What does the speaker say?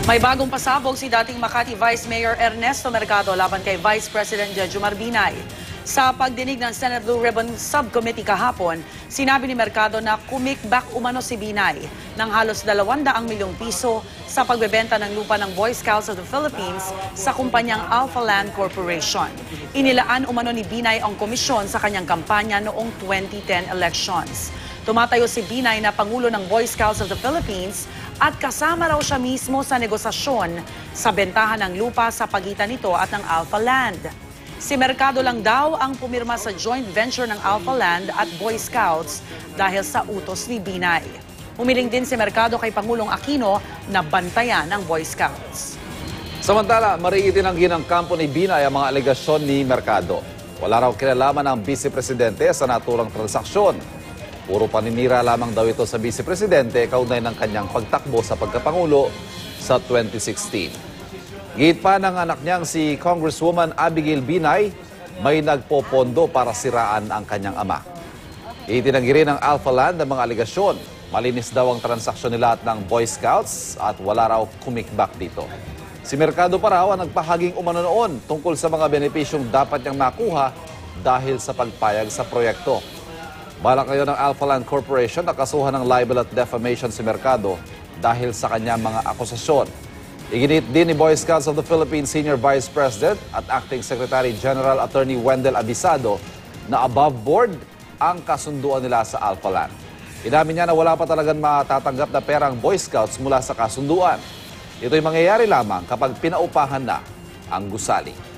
May bagong pasabog si dating Makati Vice Mayor Ernesto Mercado laban kay Vice President Jejomar Binay. Sa pagdinig ng Senate Blue Ribbon Subcommittee kahapon, sinabi ni Mercado na kumikbak umano si Binay ng halos 200 milyong piso sa pagbebenta ng lupa ng Boy Scouts of the Philippines sa kumpanyang Alpha Land Corporation. Inilaan umano ni Binay ang komisyon sa kanyang kampanya noong 2010 elections. Tumatayo si Binay na Pangulo ng Boy Scouts of the Philippines at kasama raw siya mismo sa negosasyon sa bentahan ng lupa sa pagitan nito at ng Alpha Land. Si Mercado lang daw ang pumirma sa joint venture ng Alpha Land at Boy Scouts dahil sa utos ni Binay. Humiling din si Mercado kay Pangulong Aquino na bantayan ng Boy Scouts. Samantala, mariitinanggi ng kampo ni Binay ang mga alegasyon ni Mercado. Wala raw kinalaman ang Vice Presidente sa naturang transaksyon. Puro paninira lamang daw ito sa Vice Presidente kaugnay ng kanyang pagtakbo sa pagkapangulo sa 2016. Gihit pa ng anak niyang si Congresswoman Abigail Binay, may nagpopondo para siraan ang kanyang ama. Itinanggi rin ng Alpha Land ang mga alegasyon. Malinis daw ang transaksyon nila at ng Boy Scouts at wala raw kumikbak dito. Si Mercado pa raw ang nagpahaging umano noon tungkol sa mga benepisyong dapat niyang makuha dahil sa pagpayag sa proyekto. Balak ngayon ng Alpha Land Corporation na kasuhan ng libel at defamation si Mercado dahil sa kanyang mga akusasyon. Iginit din ni Boy Scouts of the Philippines Senior Vice President at Acting Secretary General Attorney Wendell Abisado na above board ang kasunduan nila sa Alpha Land. Inamin niya na wala pa talagang matatanggap na perang Boy Scouts mula sa kasunduan. Ito'y mangyayari lamang kapag pinaupahan na ang gusali.